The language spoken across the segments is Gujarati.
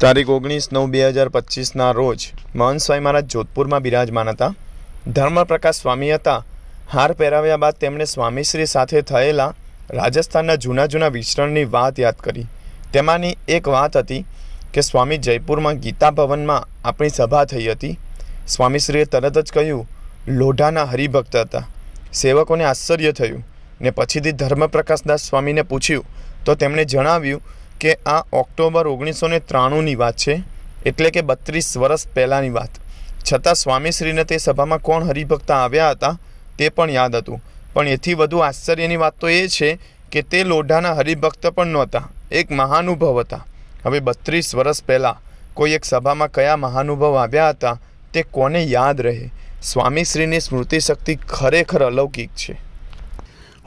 તારીખ 19/9/2025ના રોજ મહંત સ્વામી મહારાજ જોધપુરમાં બિરાજમાન હતા. ધર્મપ્રકાશ સ્વામી હતા. હાર પહેરાવ્યા બાદ તેમણે સ્વામીશ્રી સાથે થયેલા રાજસ્થાનના જૂના વિચરણની વાત યાદ કરી. તેમાંની એક વાત હતી કે સ્વામી જયપુરમાં ગીતા ભવનમાં આપણી સભા થઈ હતી. સ્વામીશ્રીએ તરત જ કહ્યું, લોઢાના હરિભક્ત હતા. સેવકોને આશ્ચર્ય થયું ને પછીથી ધર્મપ્રકાશદાસ સ્વામીને પૂછ્યું તો તેમણે જણાવ્યું કે આ ઓક્ટોબર 1993ની વાત છે, એટલે કે 32 વર્ષ પહેલાંની વાત. છતાં સ્વામીશ્રીને તે સભામાં કોણ હરિભક્ત આવ્યા હતા તે પણ યાદ હતું. પણ એથી વધુ આશ્ચર્યની વાત તો એ છે કે તે લોઢાના હરિભક્ત પણ નહોતા, એક મહાનુભાવ હતા. હવે 32 વર્ષ પહેલાં કોઈ એક સભામાં કયા મહાનુભાવ આવ્યા હતા તે કોને યાદ રહે? સ્વામીશ્રીની સ્મૃતિ શક્તિ ખરેખર અલૌકિક છે.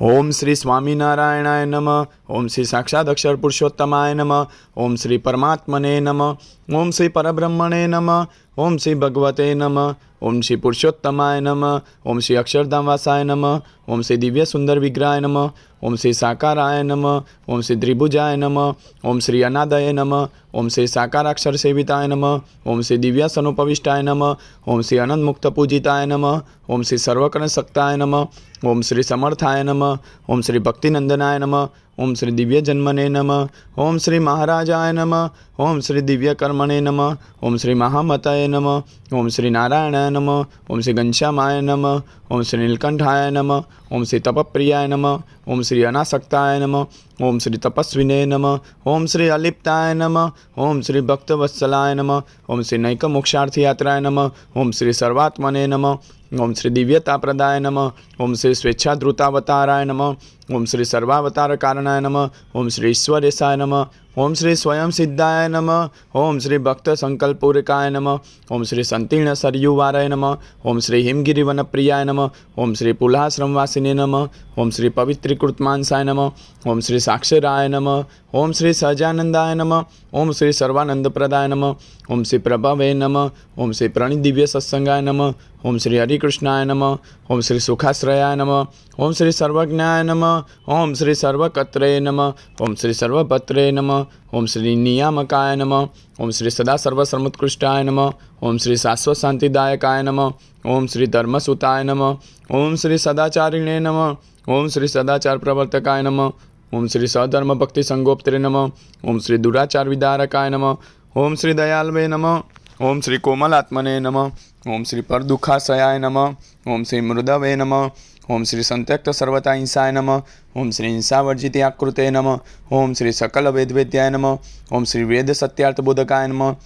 ઓમ શ્રી સ્વામિનારાયણાય નમઃ. ઓમ શ્રી સાક્ષાત અક્ષર પુરુષોત્તમાય નમઃ. ઓમ શ્રી પરમાત્મને નમઃ. ઓમ શ્રી પરબ્રહ્મણે નમઃ. ઓમ શ્રી ભગવતે નમઃ. ઓમ શ્રી પુરુષોત્તમાય નમઃ. ઓમ શ્રી અક્ષરધામવાસાય નમઃ. ઓમ શ્રી દિવ્ય સુંદર વિગ્રહાય નમઃ. ઓમ શ્રી સાકારાય નમઃ. ઓમ શ્રી ત્રિભુજાય નમઃ. ઓમ શ્રી અનાદય નમઃ. ઓમ શ્રી સાકારાક્ષર સેવિતાય નમઃ. ઓમ શ્રી દિવ્ય સનુપવિષ્ટાય નમઃ. ઓમ શ્રી અનંત મુક્ત પૂજિતાય નમઃ. ઓમ શ્રી સર્વકર્ણ શક્તાય નમઃ. ઓમ શ્રી સમર્થાય નમઃ. ઓમ શ્રી ભક્તિનંદનાય નમઃ. ઓમ શ્રી દિવ્ય જન્મને નમઃ. ઓમ શ્રી મહારાજાય નમઃ. ઓમ શ્રી દિવ્ય કર્મણે નમઃ. ઓમ શ્રી મહામતય નમઃ. ઓમ શ્રી નારાયણાય નમઃ. ઓમ શ્રી ઘનશ્યામાય નમઃ. ઓમ શ્રી નીલકંઠાય નમઃ. ઓમ શ્રી તપપ્રિયાય નમઃ. ઓમ શ્રી અનાસક્તાય નમઃ. ઓમ શ્રી તપસ્વિને નમઃ. ઓમ શ્રી અલિપ્તાય નમઃ. ઓમ શ્રી ભક્તવત્સલાય નમઃ. ઓમ શ્રી નૈક મોક્ષાર્થયાત્રાય નમઃ. ઓમ શ્રી સર્વાત્મને નમઃ. ઓમ શ્રી દિવ્યતાપ્રદાય નમઃ. ઓમ શ્રી સ્વેચ્છાધૃતાવતારાય નમઃ. ઓમ શ્રી સર્વાવતાર કારણાય નમઃ. ઓમ શ્રી ઈશ્વરેશાય નમઃ. ઓમ શ્રી સ્વયં સિદ્ધાય નમઃ. ઓમ શ્રી ભક્ત સંકલ્પૂરકાય નમઃ. ઓમ શ્રી સંતીર્ણ સરયુવારાય નમઃ. ઓમ શ્રી હિમગિરિવનપ્રિયાય નમઃ. ઓમ શ્રી પુલાશ્રમવાસિને નમઃ. ઓમ શ્રી પવિત્રીકૃતમાનસાય નમઃ. ઓમ શ્રી સાક્ષરાય નમઃ. ઓમ શ્રી સહજાનંદાય નમઃ. ઓમ શ્રી સર્વાનંદપ્રદાય નમઃ. ઓમ શ્રી પ્રભવે નમઃ. ઓમ શ્રી પ્રણિદિવ્ય સત્સંગાય નમઃ. ઓમ શ્રી હરિકૃષ્ણાય નમઃ. ઓમ શ્રી સુખાશ્રયાય નમઃ. ઓમ શ્રી સર્વજ્ઞાય નમઃ. ઓમ શ્રી સર્વકત્રે નમઃ. ઓમ શ્રી સર્વભત્રે નમઃ. ઓમ શ્રી નિયામકાય નમઃ. ઓમ શ્રી સદા સર્વસર્વોત્કૃષ્ટાય નમઃ. ઓમ શ્રી શાશ્વત શાંતિદાયકાય નમઃ. ઓમ શ્રી ધર્મસુતાય નમઃ. ઓમ શ્રી સદાચારિણે નમઃ. ઓમ શ્રી સદાચાર પ્રવર્તકાય નમઃ. ઓમ શ્રી સધર્મ ભક્તિ સંગોપ્ત્રે નમઃ. ઓમ શ્રી દુરાચાર વિદારકાય નમઃ. ઓમ શ્રી દયાલવે નમઃ. ઓમ શ્રી કોમલાત્મને નમઃ. ઓમ શ્રી પરદુખાશયાય નમઃ. ઓમ શ્રી મૃદવે નમઃ. ઓમ શ્રી સંત્યક્ત સર્વતા હિંસાય નમઃ. ઓમ શ્રી હિંસાવર્જિતે આકૃતે નમઃ. ઓમ શ્રી સકલ વેદવેદ્યાય નમઃ. ઓમ શ્રી વેદ સત્યાર્થબોધકાય નમઃ.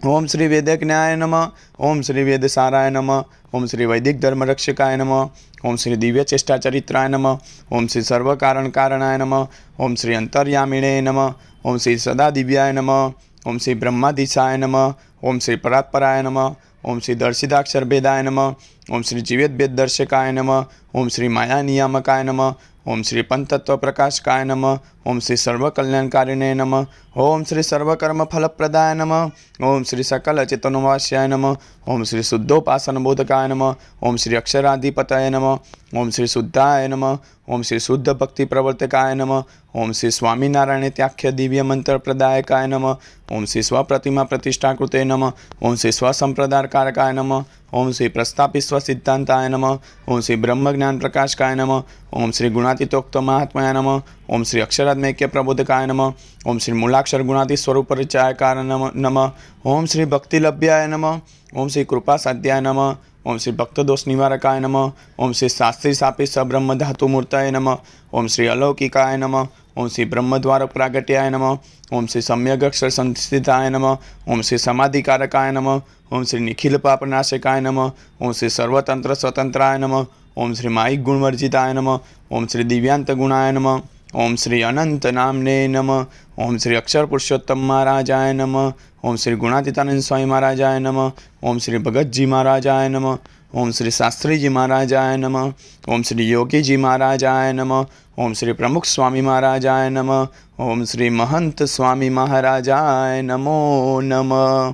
ઓમ શ્રી વેદજ્ઞાય નમઃ. ઓમ શ્રી વેદસારાય નમઃ. ઓમ શ્રી વૈદિક ધર્મરક્ષકાય નમઃ. ઓમ શ્રી દિવ્ય ચેષ્ટાચરિત્રાય નમઃ. ઓમ શ્રી સર્વકારણ કારણાય નમઃ. ઓમ શ્રી અંતર્યામિણે નમઃ. ઓમ શ્રી સદા દિવ્યાય નમઃ. ઓમ શ્રી બ્રહ્માધીશાય નમઃ. ઓમ શ્રી પરાત્પરાય નમઃ. ઓમ શ્રી દર્શિદાક્ષરભેદાય નમઃ. ઓમ શ્રી જીવેદભેદ દર્શકાય નમઃ. ઓમ શ્રી માયા નિયામકાય નમઃ. ઓમ શ્રી પંચતત્વ પ્રકાશકાય નમઃ. ઓમ શ્રી સર્વકલ્યાણકારિણે નમઃ. ઓમ શ્રી સર્વકર્મ ફલપ્રદાય નમઃ. ઓમ શ્રી સકલ ચેતનોવાસ્યાય નમઃ. ઓમ શ્રી શુદ્ધોપાસન બોધકાય નમઃ. ઓમ શ્રી અક્ષરાધિપતય નમઃ. ઓમ શ્રી શુદ્ધાય નમઃ. ઓમ શ્રી શુદ્ધ ભક્તિ પ્રવર્તકાય નમઃ. ઓમ શ્રી સ્વામિનારાયણ ત્યાખ્ય દિવ્ય મંત્ર પ્રદાયકાય નમઃ. ઓમ શ્રી સ્વપ્રતિમા પ્રતિષ્ઠાકૃતે નમઃ. ઓમ શ્રી સ્વસંપ્રદારકારકાય નમઃ. ઓમ શ્રી પ્રસ્થાપિત સ્વસિદ્ધાંતાય નમઃ. ઓમ શ્રી બ્રહ્મજ્ઞાન પ્રકાશકાય નમઃ. ઓમ શ્રી ગુણાતીતોક્ત મહાત્માય નમઃ. ઓમ શ્રી અક્ષરાત્મૈક્ય પ્રબોધકાય નમઃ. ઓમ શ્રી મૂલાક્ષર ગુણાતી સ્વરૂપ પરિચયાકાર નમઃ. ઓમ શ્રી ભક્તિલભ્યાય નમઃ. ઓમ શ્રી કૃપા સાધ્યાય નમઃ. ઓમ શ્રી ભક્તદોષ નિવારકાય નમઃ. ઓમ શ્રી શાસ્ત્રી સાપી સબ્રહ્મ ધાતુ મૂર્તય નમઃ. ઓમ શ્રી અલૌકિકાય નમઃ. ઓમ શ્રી બ્રહ્મદ્વાર પ્રાગટ્યાય નમઃ. ઓમ શ્રી સમ્યગક્ષર સંસ્થિતાય નમઃ. ઓમ શ્રી સમાધિકારકાય નમઃ. ઓમ શ્રી નિખિલ પાપનાશકાય નમઃ. ઓમ શ્રી સર્વતંત્ર સ્વતંત્રાય નમઃ. ઓમ શ્રી માયિક ગુણવર્જિતાય નમઃ. ઓમ શ્રી દિવ્યાંત ગુણાય નમઃ. ઓમ શ્રી અનંત નામને નમઃ. ઓમ શ્રી અક્ષર પુરુષોત્તમ મહારાજાય નમઃ. ઓમ શ્રી ગુણાતીતાનંદ સ્વામી મહારાજાય નમઃ. ઓમ શ્રી ભગતજી મહારાજાય નમઃ. ઓમ શ્રી શાસ્ત્રીજી મહારાજાય નમઃ. ઓમ શ્રી યોગીજી મહારાજાય નમઃ. ઓમ શ્રી પ્રમુખ સ્વામી મહારાજાય નમઃ. ઓમ શ્રી મહંત સ્વામી મહારાજાય નમો નમઃ.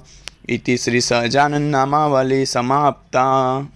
ઇતિ શ્રી સહજાનંદ નામાવલી સમાપ્તા.